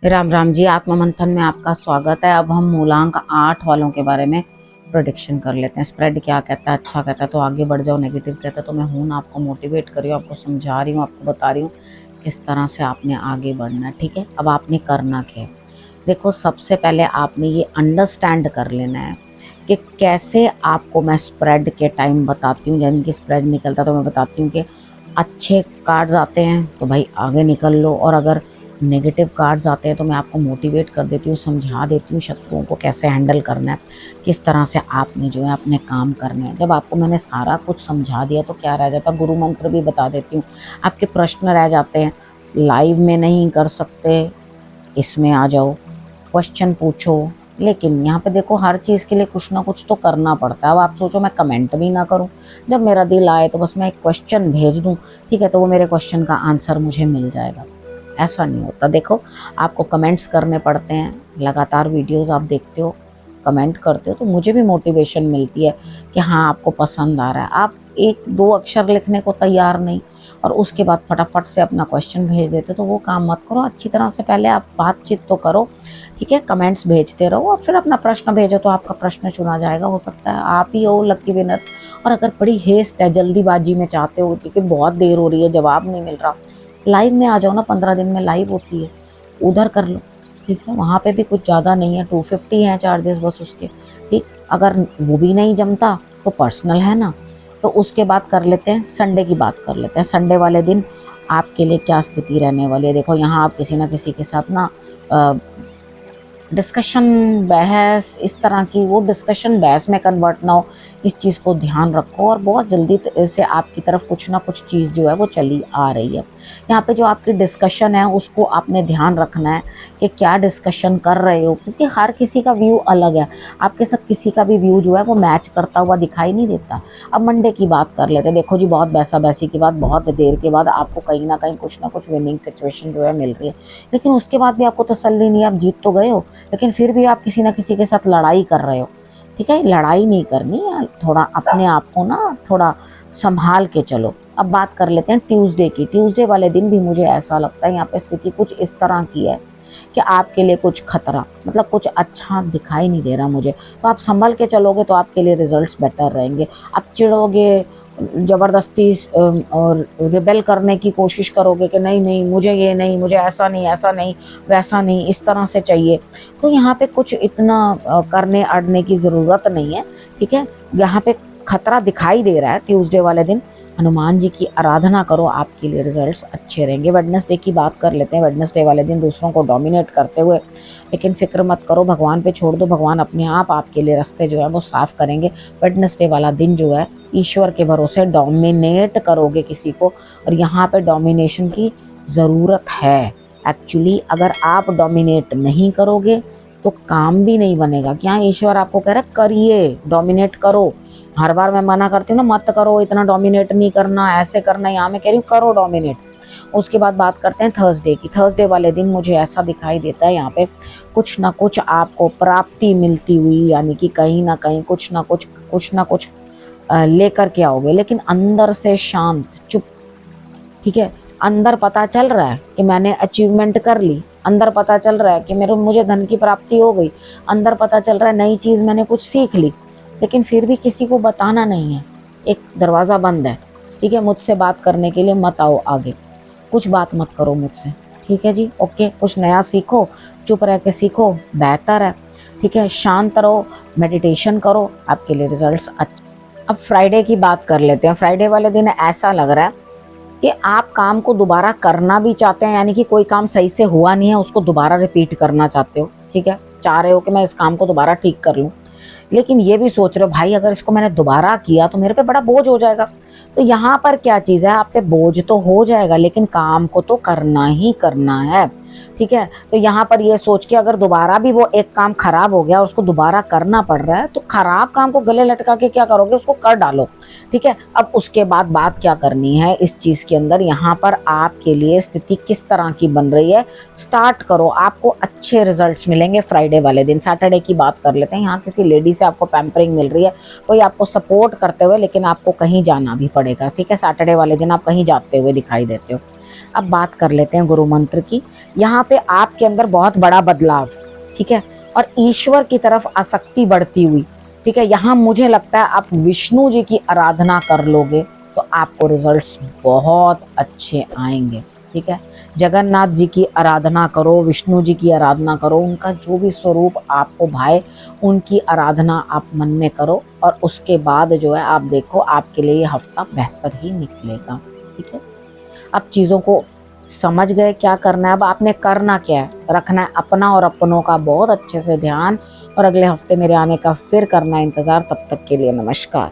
राम राम जी। आत्म मंथन में आपका स्वागत है। अब हम मूलांक 8 वालों के बारे में प्रोडिक्शन कर लेते हैं। स्प्रेड क्या कहता है, अच्छा कहता है तो आगे बढ़ जाओ, नेगेटिव कहता है तो मैं हूं ना, आपको मोटिवेट कर रही हूँ, आपको समझा रही हूँ, आपको बता रही हूँ किस तरह से आपने आगे बढ़ना है। ठीक है, अब आपने करना क्या है। देखो, सबसे पहले आपने ये अंडरस्टैंड कर लेना है कि कैसे आपको मैं स्प्रेड के टाइम बताती हूँ, यानी कि स्प्रेड निकलता तो मैं बताती हूँ कि अच्छे कार्ड्स आते हैं तो भाई आगे निकल लो, और अगर नेगेटिव कार्ड्स आते हैं तो मैं आपको मोटिवेट कर देती हूँ, समझा देती हूँ शत्रुओं को कैसे हैंडल करना है, किस तरह से आपने जो है अपने काम करने हैं। जब आपको मैंने सारा कुछ समझा दिया तो क्या रह जाता, गुरु मंत्र भी बता देती हूँ। आपके प्रश्न रह जाते हैं, लाइव में नहीं कर सकते, इसमें आ जाओ, क्वेश्चन पूछो। लेकिन यहाँ पे देखो, हर चीज़ के लिए कुछ ना कुछ तो करना पड़ता है। अब आप सोचो मैं कमेंट भी ना करूँ, जब मेरा दिल आए तो बस मैं एक क्वेश्चन भेज दूँ, ठीक है, तो वो मेरे क्वेश्चन का आंसर मुझे मिल जाएगा। ऐसा नहीं होता। देखो, आपको कमेंट्स करने पड़ते हैं, लगातार वीडियोस आप देखते हो, कमेंट करते हो तो मुझे भी मोटिवेशन मिलती है कि हाँ आपको पसंद आ रहा है। आप एक दो अक्षर लिखने को तैयार नहीं और उसके बाद फटाफट से अपना क्वेश्चन भेज देते, तो वो काम मत करो। अच्छी तरह से पहले आप बातचीत तो करो, ठीक है, कमेंट्स भेजते रहो और फिर अपना प्रश्न भेजो तो आपका प्रश्न चुना जाएगा। हो सकता है आप ही हो लकी विनर। और अगर बड़ी हेस्ट है, जल्दीबाजी में चाहते हो कि बहुत देर हो रही है, जवाब नहीं मिल रहा, लाइव में आ जाओ ना, 15 दिन में लाइव होती है, उधर कर लो। ठीक है, वहाँ पे भी कुछ ज़्यादा नहीं है, 250 हैं चार्जेस बस उसके। ठीक, अगर वो भी नहीं जमता तो पर्सनल है ना, तो उसके बाद कर लेते हैं, संडे की बात कर लेते हैं। संडे वाले दिन आपके लिए क्या स्थिति रहने वाली है। देखो, यहाँ आप किसी ना किसी के साथ ना डिस्कशन, बहस, इस तरह की, वो डिस्कशन बहस में कन्वर्ट ना हो, इस चीज़ को ध्यान रखो। और बहुत जल्दी से आपकी तरफ कुछ ना कुछ चीज़ जो है वो चली आ रही है। यहाँ पे जो आपकी डिस्कशन है उसको आपने ध्यान रखना है कि क्या डिस्कशन कर रहे हो, क्योंकि हर किसी का व्यू अलग है। आपके साथ किसी का भी व्यू जो है वो मैच करता हुआ दिखाई नहीं देता। अब मंडे की बात कर लेते हैं। देखो जी, बहुत बैसा बैसी के बाद, बहुत देर के बाद आपको कहीं ना कहीं कुछ ना कुछ विनिंग सिचुएशन जो है मिल रही है, लेकिन उसके बाद भी आपको तसल्ली नहीं है। आप जीत तो गए हो, लेकिन फिर भी आप किसी ना किसी के साथ लड़ाई कर रहे हो। ठीक है, लड़ाई नहीं करनी है, थोड़ा अपने आप को ना थोड़ा संभाल के चलो। अब बात कर लेते हैं ट्यूसडे की। ट्यूसडे वाले दिन भी मुझे ऐसा लगता है यहाँ पे स्थिति कुछ इस तरह की है कि आपके लिए कुछ खतरा, मतलब कुछ अच्छा दिखाई नहीं दे रहा मुझे। तो आप संभल के चलोगे तो आपके लिए रिजल्ट्स बेटर रहेंगे। आप चिढ़ोगे, ज़बरदस्ती और रिबेल करने की कोशिश करोगे कि नहीं नहीं मुझे ये नहीं, मुझे ऐसा नहीं, ऐसा नहीं, वैसा नहीं, इस तरह से चाहिए, तो यहाँ पे कुछ इतना करने अड़ने की ज़रूरत नहीं है। ठीक है, यहाँ पे खतरा दिखाई दे रहा है ट्यूसडे वाले दिन। हनुमान जी की आराधना करो, आपके लिए रिजल्ट्स अच्छे रहेंगे। वेडनेसडे की बात कर लेते हैं। वेडनेसडे वाले दिन दूसरों को डोमिनेट करते हुए, लेकिन फिक्र मत करो, भगवान पे छोड़ दो, भगवान अपने आप आपके लिए रास्ते जो है वो साफ करेंगे। वेडनेसडे वाला दिन जो है ईश्वर के भरोसे डोमिनेट करोगे किसी को, और यहाँ पे डोमिनेशन की ज़रूरत है। एक्चुअली अगर आप डोमिनेट नहीं करोगे तो काम भी नहीं बनेगा। क्या ईश्वर आपको कह रहा है करिए, डोमिनेट करो। हर बार मैं मना करती हूँ ना, मत करो, इतना डोमिनेट नहीं करना, ऐसे करना। यहाँ मैं कह रही हूँ करो डोमिनेट। उसके बाद बात करते हैं थर्सडे की। थर्सडे वाले दिन मुझे ऐसा दिखाई देता है यहाँ पे कुछ ना कुछ आपको प्राप्ति मिलती हुई, यानी कि कहीं ना कहीं कुछ ना कुछ लेकर के आओगे, लेकिन अंदर से शांत, चुप। ठीक है, अंदर पता चल रहा है कि मैंने अचीवमेंट कर ली, अंदर पता चल रहा है कि मुझे धन की प्राप्ति हो गई, अंदर पता चल रहा है नई चीज़ मैंने कुछ सीख ली, लेकिन फिर भी किसी को बताना नहीं है। एक दरवाज़ा बंद है। ठीक है, मुझसे बात करने के लिए मत आओ आगे, कुछ बात मत करो मुझसे। ठीक है जी, ओके, कुछ नया सीखो, चुप रह के सीखो, बेहतर है। ठीक है, शांत रहो, मेडिटेशन करो, आपके लिए रिजल्ट्स अच्छे। अब फ्राइडे की बात कर लेते हैं। फ्राइडे वाले दिन ऐसा लग रहा है कि आप काम को दोबारा करना भी चाहते हैं, यानी कि कोई काम सही से हुआ नहीं है उसको दोबारा रिपीट करना चाहते हो। ठीक है, चाह रहे हो कि मैं इस काम को दोबारा ठीक कर लूँ, लेकिन ये भी सोच रहे हो भाई अगर इसको मैंने दोबारा किया तो मेरे पे बड़ा बोझ हो जाएगा। तो यहाँ पर क्या चीज़ है, आप पे बोझ तो हो जाएगा लेकिन काम को तो करना ही करना है। ठीक है, तो यहाँ पर ये सोच के अगर दोबारा भी वो एक काम खराब हो गया और उसको दोबारा करना पड़ रहा है, तो खराब काम को गले लटका के क्या करोगे, उसको कर डालो। ठीक है, अब उसके बाद बात क्या करनी है इस चीज़ के अंदर, यहाँ पर आपके लिए स्थिति किस तरह की बन रही है, स्टार्ट करो, आपको अच्छे रिजल्ट्स मिलेंगे फ्राइडे वाले दिन। सैटरडे की बात कर लेते हैं। यहाँ किसी लेडी से आपको पैम्परिंग मिल रही है, कोई आपको सपोर्ट करते हुए, लेकिन आपको कहीं जाना भी पड़ेगा। ठीक है, सैटरडे वाले दिन आप कहीं जाते हुए दिखाई देते हो। अब बात कर लेते हैं गुरु मंत्र की। यहाँ पे आपके अंदर बहुत बड़ा बदलाव, ठीक है, और ईश्वर की तरफ आसक्ति बढ़ती हुई, ठीक है। यहाँ मुझे लगता है आप विष्णु जी की आराधना कर लोगे तो आपको रिजल्ट्स बहुत अच्छे आएंगे, ठीक है। जगन्नाथ जी की आराधना करो, विष्णु जी की आराधना करो, उनका जो भी स्वरूप आपको भाए उनकी आराधना आप मन में करो, और उसके बाद जो है आप देखो आपके लिए ये हफ्ता बेहतर ही निकलेगा, ठीक है। अब चीज़ों को समझ गए क्या करना है, अब आपने करना क्या है, रखना है अपना और अपनों का बहुत अच्छे से ध्यान, और अगले हफ्ते मेरे आने का फिर करना इंतज़ार। तब तक के लिए नमस्कार।